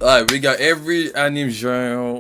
Alright, we got every anime genre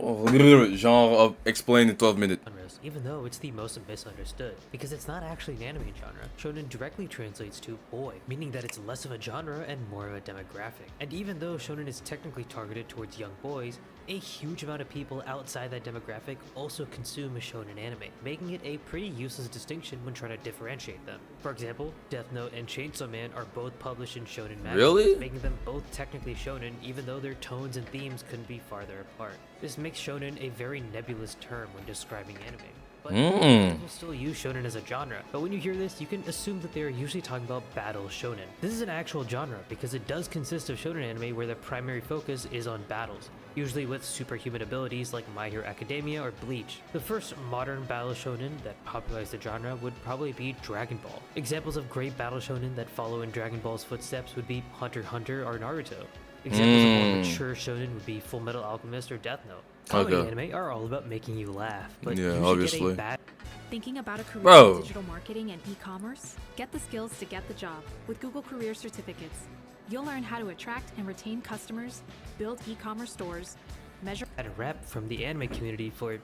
of explained in 12 minutes. Even though it's the most misunderstood, because it's not actually an anime genre. Shonen directly translates to boy, meaning that it's less of a genre and more of a demographic. And even though shonen is technically targeted towards young boys, a huge amount of people outside that demographic also consume shonen anime, making it a pretty useless distinction when trying to differentiate them. For example, Death Note and Chainsaw Man are both published in shonen magazines, Really? making them both technically shonen even though their tones and themes couldn't be farther apart. This makes shonen a very nebulous term when describing anime. But people still use shonen as a genre, but when you hear this, you can assume that they are usually talking about battle shonen. This is an actual genre because it does consist of shonen anime where the primary focus is on battles, usually with superhuman abilities like My Hero Academia or Bleach. The first modern battle shonen that popularized the genre would probably be Dragon Ball. Examples of great battle shonen that follow in Dragon Ball's footsteps would be Hunter x Hunter or Naruto. Examples of more mature shonen would be Full Metal Alchemist or Death Note. Comedy anime are all about making you laugh, but Yeah, usually obviously. get a bad Thinking about a career Bro. in digital marketing and e-commerce? Get the skills to get the job with Google Career Certificates. You'll learn how to attract and retain customers, build e-commerce stores, measure rep from the anime community for,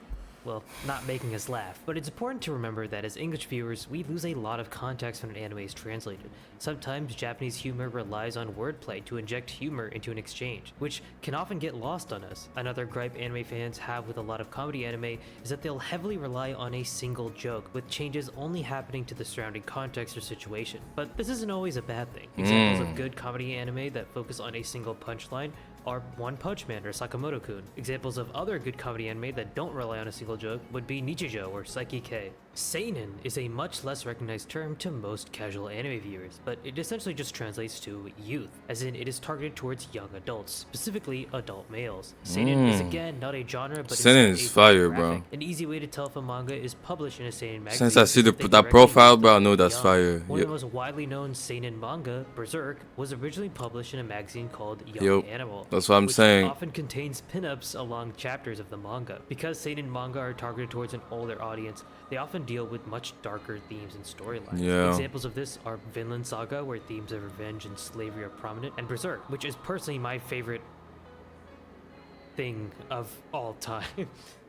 well, not making us laugh. But it's important to remember that as English viewers, we lose a lot of context when an anime is translated. Sometimes Japanese humor relies on wordplay to inject humor into an exchange, which can often get lost on us. Another gripe anime fans have with a lot of comedy anime is that they'll heavily rely on a single joke, with changes only happening to the surrounding context or situation. But this isn't always a bad thing. Examples of good comedy anime that focus on a single punchline are One Punch Man or Sakamoto-kun. Examples of other good comedy anime that don't rely on a single joke would be Nichijou or Saiki K. Seinen is a much less recognized term to most casual anime viewers, but it essentially just translates to youth, as in it is targeted towards young adults, specifically adult males. Seinen is again not a genre, but Seinen instead is a fire, demographic. bro. An easy way to tell if a manga is published in a seinen magazine. Since I see is the if they that directly profile, list bro, I them know as that's young. fire. One of the Yep. most widely known seinen manga, Berserk, was originally published in a magazine called Young Yup, Animal. that's what I'm which saying. often contains pinups along chapters of the manga. Because seinen manga are targeted towards an older audience, they often deal with much darker themes and storylines. Yeah. Examples of this are Vinland Saga, where themes of revenge and slavery are prominent, and Berserk, which is personally my favorite thing of all time.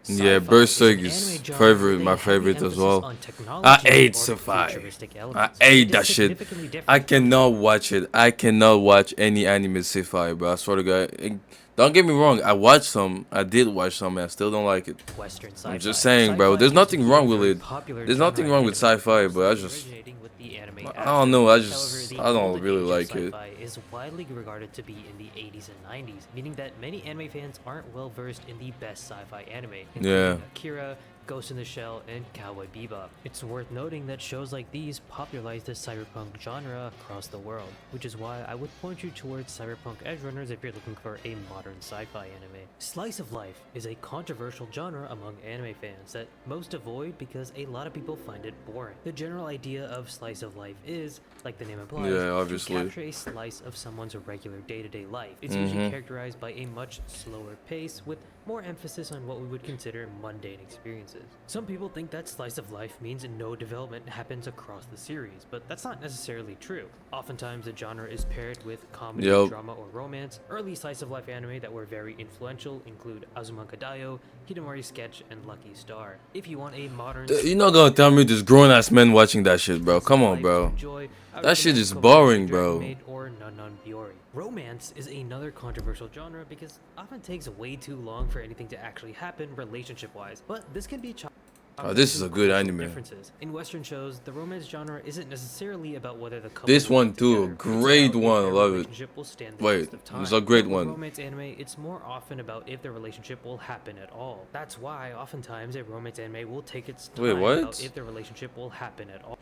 Yeah, Sci-fi Berserk an is anime genre favorite, with a my heavy favorite as emphasis well. on I technology hate or sci-fi. futuristic I elements. hate It that is shit. significantly different I from cannot watch it. I cannot watch any anime sci-fi, bro. I swear to God. Don't get me wrong. I watched some. I did watch some, and I still don't like it. Western sci-fi. I'm just saying, bro. Sci-fi There's is nothing a wrong with very it. popular There's nothing genre wrong in with anime, sci-fi, but I mostly just, originating with the anime I aspect. don't know. I However, just, the I don't golden really age of like it. sci-fi is widely regarded to be in the 80s and 90s, meaning that many anime fans aren't well versed in the best sci-fi anime, including Yeah. Akira, Ghost in the Shell, and Cowboy Bebop. It's worth noting that shows like these popularized the cyberpunk genre across the world, which is why I would point you towards Cyberpunk Edgerunners if you're looking for a modern sci-fi anime. Slice of life is a controversial genre among anime fans that most avoid because a lot of people find it boring. The general idea of slice of life is, like the name implies, Yeah, to obviously. capture a slice of someone's regular day-to-day life. It's usually characterized by a much slower pace with more emphasis on what we would consider mundane experiences. Some people think that slice of life means no development happens across the series, but that's not necessarily true. Oftentimes the genre is paired with comedy, Yup. drama, or romance. Early slice of life anime that were very influential include Azumanga Daioh, Hidamari Sketch, and Lucky Star. If you want a modern You're not gonna tell me there's grown ass men watching that shit, bro. Come on, life to bro. enjoy, I would That shit recommend is Kobayashi boring, Dragon bro. Maid or Nanon Biori. Romance is another controversial genre because it often takes way too long for anything to actually happen relationship-wise, but this can be Oh, this is a good anime. differences. In Western shows, the romance genre isn't necessarily about whether the couple This will one work too, together. It's great about if one, their love it. relationship will stand the Wait, test of time. it's a great But with one. romance anime, it's more often about if the relationship will happen at all. That's why oftentimes a romance anime will take its time Wait, what? about if the relationship will happen at all.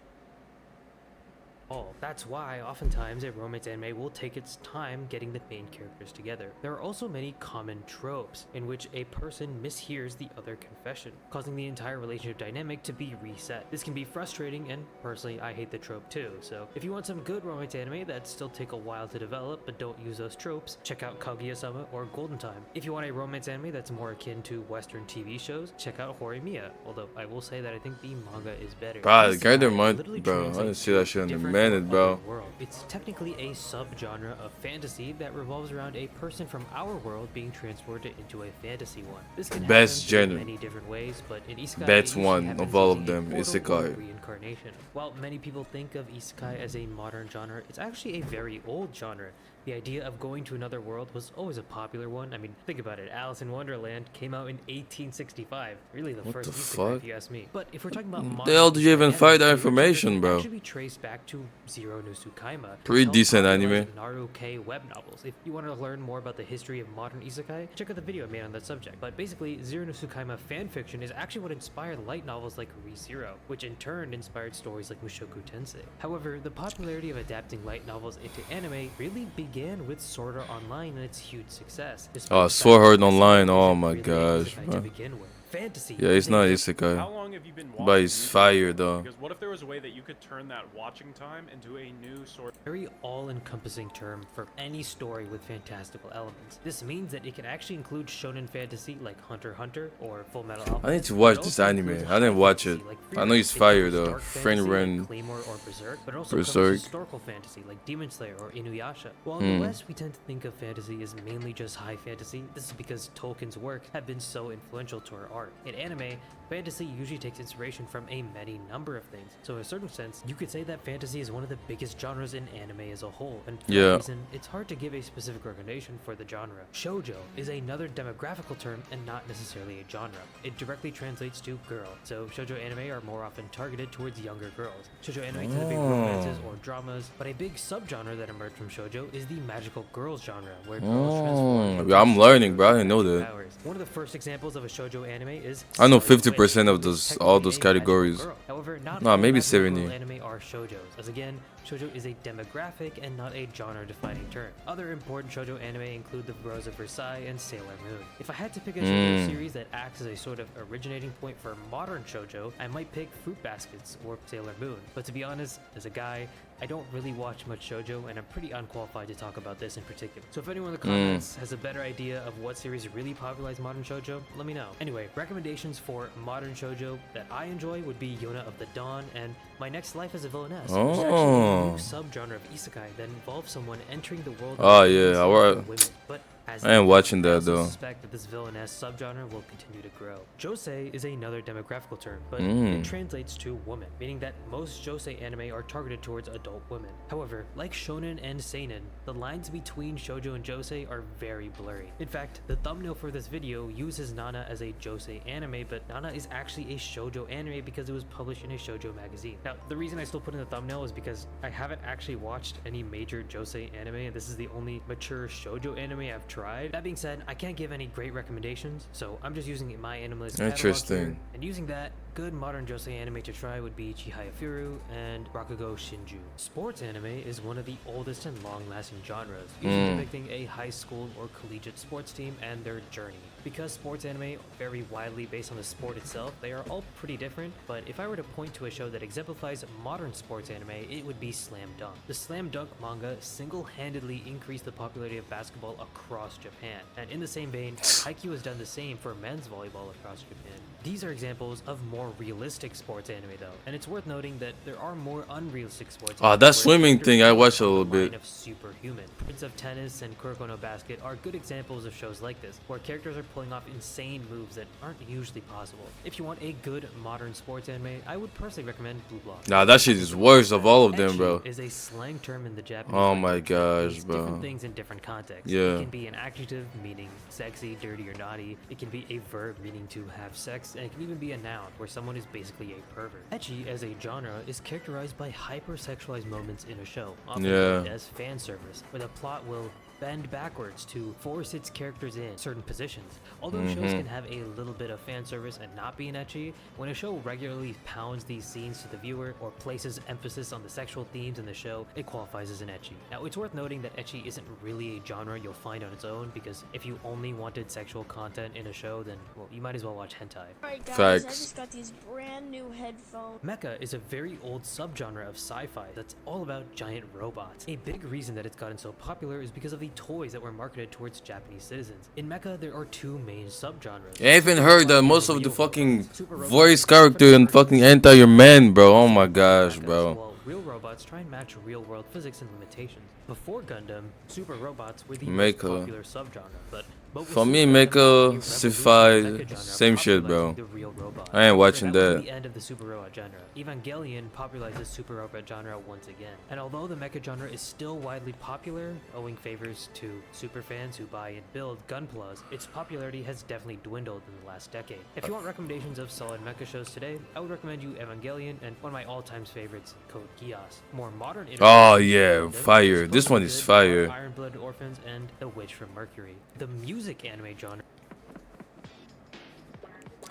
That's why oftentimes a romance anime will take its time getting the main characters together. There are also many common tropes in which a person mishears the other confession, causing the entire relationship dynamic to be reset. This can be frustrating, and personally I hate the trope too, so if you want some good romance anime that still take a while to develop but don't use those tropes, check out Kaguya-sama or Golden Time. If you want a romance anime that's more akin to Western TV shows, check out Horimiya, although I will say that I think the manga is better. Bro, the Isekai guy that mind, literally bro. I didn't translates see that to shit in a different minute, bro. other world. It's technically a subgenre of fantasy that revolves around a person from our world being transported into a fantasy one. This can Best happen in genre. many different ways, but in isekai, Best it usually one happens of all using of a them, portal or isekai. reincarnation. While many people think of isekai as a modern genre, it's actually a very old genre. The idea of going to another world was always a popular one. I mean, think about it. Alice in Wonderland came out in 1865. Really the What first the isekai, fuck? if you ask me. But if we're talking about The modern hell did you isekai even anime, find that the origins information, can bro? actually be traced back to Zero no Tsukaima. Pretty which helped decent popularize anime. Naruto web novels. If you want to learn more about the history of modern isekai, check out the video I made on that subject. But basically, Zero no Tsukaima fanfiction is actually what inspired light novels like ReZero, which in turn inspired stories like Mushoku Tensei. However, the popularity of adapting light novels into anime really began with Sword Art Online and its huge success. despite Oh, the fact Sword that Art isekai Online, oh isn't my really a gosh, isekai bro. to begin with. Fantasy Yeah, is it's a not genre isekai. How long have you been watching? But it's YouTube fire for? though. Because what if there was a way that you could turn that watching time into a new sort? Very all-encompassing term for any story with fantastical elements. This means that it can actually include shonen fantasy like Hunter x Hunter or Full Metal Alchemist. I need to but watch it this also anime. includes I didn't high watch fantasy it. like I know it's It fire covers though. dark Friend fantasy Ren. like Claymore or Berserk, but it also Berserk. covers historical fantasy like Demon Slayer or Inuyasha. While in the Hmm. West we tend to think of fantasy as mainly just high fantasy, this is because Tolkien's work have been so influential to our art. In anime, fantasy usually takes inspiration from a many number of things. So in a certain sense, you could say that fantasy is one of the biggest genres in anime as a whole. And for Yeah. that reason, it's hard to give a specific recommendation for the genre. Shoujo is another demographical term and not necessarily a genre. It directly translates to girl. So shoujo anime are more often targeted towards younger girls. Shoujo anime tend to be romances or dramas, but a big subgenre that emerged from shoujo is the magical girls genre, where girls transform into Yeah, I'm learning, bro. I didn't know magic that. powers. One of the first examples of a shoujo anime is I know Scarlet 50% Witch, of who is those- all those technically a magical categories. girl. However, not Nah, all maybe magical 70. girl anime are shoujos, as again, shoujo is a demographic and not a genre-defining term. Other important shoujo anime include The Rose of Versailles and Sailor Moon. If I had to pick a shoujo series that acts as a sort of originating point for modern shoujo, I might pick Fruit Baskets or Sailor Moon. But to be honest, as a guy, I don't really watch much shoujo, and I'm pretty unqualified to talk about this in particular. So if anyone in the comments has a better idea of what series really popularized modern shoujo, let me know. Anyway, recommendations for modern shoujo that I enjoy would be Yona of the Dawn and My Next Life as a Villainess, which is actually a new subgenre of isekai that involves someone entering the world of Oh, women yeah, and alright. women. But as I ain't watching that, I also though. suspect that this villainess subgenre will continue to grow. Josei is another demographical term, but Mm. it translates to woman, meaning that most josei anime are targeted towards adult women. However, like shonen and seinen, the lines between shoujo and josei are very blurry. In fact, the thumbnail for this video uses Nana as a josei anime, but Nana is actually a shoujo anime because it was published in a shoujo magazine. Now, the reason I still put in the thumbnail is because I haven't actually watched any major josei anime, and this is the only mature shoujo anime I've tried. That being said, I can't give any great recommendations, so I'm just using my animalist catalog Interesting. here. And using that, good modern josei anime to try would be Chihaya Firu and Rakugo Shinju. Sports anime is one of the oldest and long-lasting genres, usually depicting a high school or collegiate sports team and their journey. Because sports anime vary widely based on the sport itself, they are all pretty different, but if I were to point to a show that exemplifies modern sports anime, it would be Slam Dunk. The Slam Dunk manga single-handedly increased the popularity of basketball across Japan, and in the same vein, Haikyuu has done the same for men's volleyball across Japan. These are examples of more realistic sports anime though, and it's worth noting that there are more unrealistic sports Ah, anime that where swimming characters thing, I focus watched a on the little bit. line of superhuman. Prince of Tennis and Kuroko no Basket are good examples of shows like this, where characters are pulling off insane moves that aren't usually possible. If you want a good modern sports anime, I would personally recommend Blue Block. Nah, that shit is worst of all of them, Ecchi bro. is a slang term in the Japanese Oh language my that gosh, means bro. different things in different contexts. Yeah. It can be an adjective meaning sexy, dirty, or naughty. It can be a verb meaning to have sex, and it can even be a noun where someone is basically a pervert. Ecchi as a genre is characterized by hypersexualized moments in a show, often Yeah. dubbed as fan service, where the plot will bend backwards to force its characters in certain positions. Although shows can have a little bit of fan service and not be an ecchi, when a show regularly pounds these scenes to the viewer or places emphasis on the sexual themes in the show, it qualifies as an ecchi. Now, it's worth noting that ecchi isn't really a genre you'll find on its own, because if you only wanted sexual content in a show, then, well, you might as well watch hentai. Alright guys, Facts. I just got these brand new headphones. Mecha is a very old subgenre of sci-fi that's all about giant robots. A big reason that it's gotten so popular is because of the toys that were marketed towards Japanese citizens. In Mecha, there are two main subgenres. I even heard that most of the Real fucking robots. Super robots voice are character in pretty fucking hard to hentai are men, bro. Oh my see gosh, Mecha, bro. well, real robots try and match real-world physics and limitations. Before Gundam, super robots were the most Mecha. popular subgenre, but For me, Super Gundam Mecha, marked a Sci-Fi, revolution in the mecha genre, same shit, bro. popularizing the real robot. I ain't watching That was that. the end of the super robot genre. Evangelion popularized the super robot genre once again. And although the mecha genre is still widely popular, owing favors to super fans who buy and build Gunplas, its popularity has definitely dwindled in the last decade. If you want recommendations of solid mecha shows today, I would recommend you Evangelion and one of my all-time favorites, Code Geass. More modern Oh, iterations of yeah, Gundam, fire. Supposed This to one Be is Good, fire. Iron Blood Orphans, and The Witch from Mercury. The music anime genre.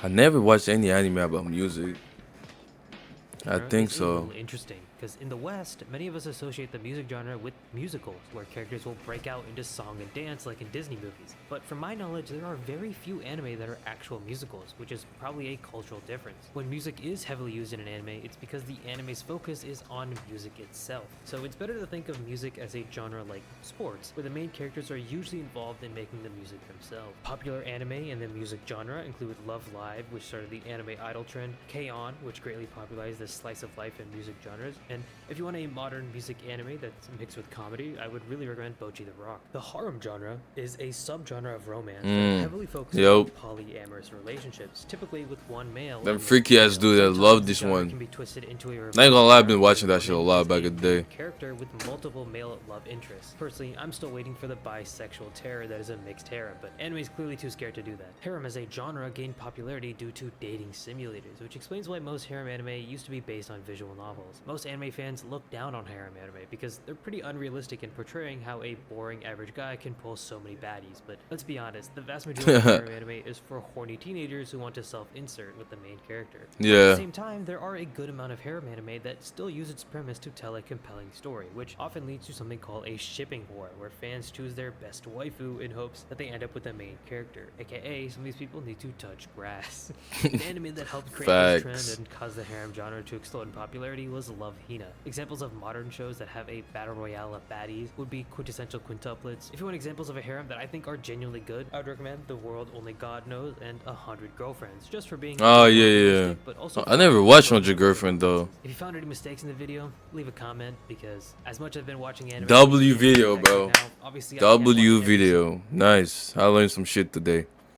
I never watched any anime about music. I think Is a so. little interesting because in the West, many of us associate the music genre with musicals, where characters will break out into song and dance like in Disney movies. But from my knowledge, there are very few anime that are actual musicals, which is probably a cultural difference. When music is heavily used in an anime, it's because the anime's focus is on music itself. So it's better to think of music as a genre like sports, where the main characters are usually involved in making the music themselves. Popular anime in the music genre include Love Live, which started the anime idol trend, K-On!, which greatly popularized the slice of life and music genres, and if you want a modern music anime that's mixed with comedy, I would really recommend Bocchi the Rock. The harem genre is a subgenre of romance that heavily focuses on polyamorous relationships, typically with one male. Them and freaky one ass female. dude that Sometimes love the this genre one. can be twisted into a I ain't gonna lie, I've been watching that shit a lot back in the day. main character with multiple male love interests. Personally, I'm still waiting for the bisexual terror that is a mixed harem, but anime is clearly too scared to do that. Harem as a genre gained popularity due to dating simulators, which explains why most harem anime used to be based on visual novels. Most anime fans look down on harem anime because they're pretty unrealistic in portraying how a boring average guy can pull so many baddies, but let's be honest, the vast majority of harem anime is for horny teenagers who want to self-insert with the main character. At the Yeah. same time, there are a good amount of harem anime that still use its premise to tell a compelling story, which often leads to something called a shipping war, where fans choose their best waifu in hopes that they end up with the main character, aka some of these people need to touch grass. An anime that helped create this Facts. trend and caused the harem genre to explode in popularity was Love Hina. Examples of modern shows that have a battle royale of baddies would be quintessential quintuplets. If you want examples of a harem that I think are genuinely good, I would recommend The World Only God Knows and 100 Girlfriends, just for being Oh, yeah, realistic, yeah. but also I never watched 100 Girlfriend, though. If you found any mistakes in the video, leave a comment, because as much as I've been watching anime W video, bro. now, obviously I can't watch W every video. Nice. I learned some shit today.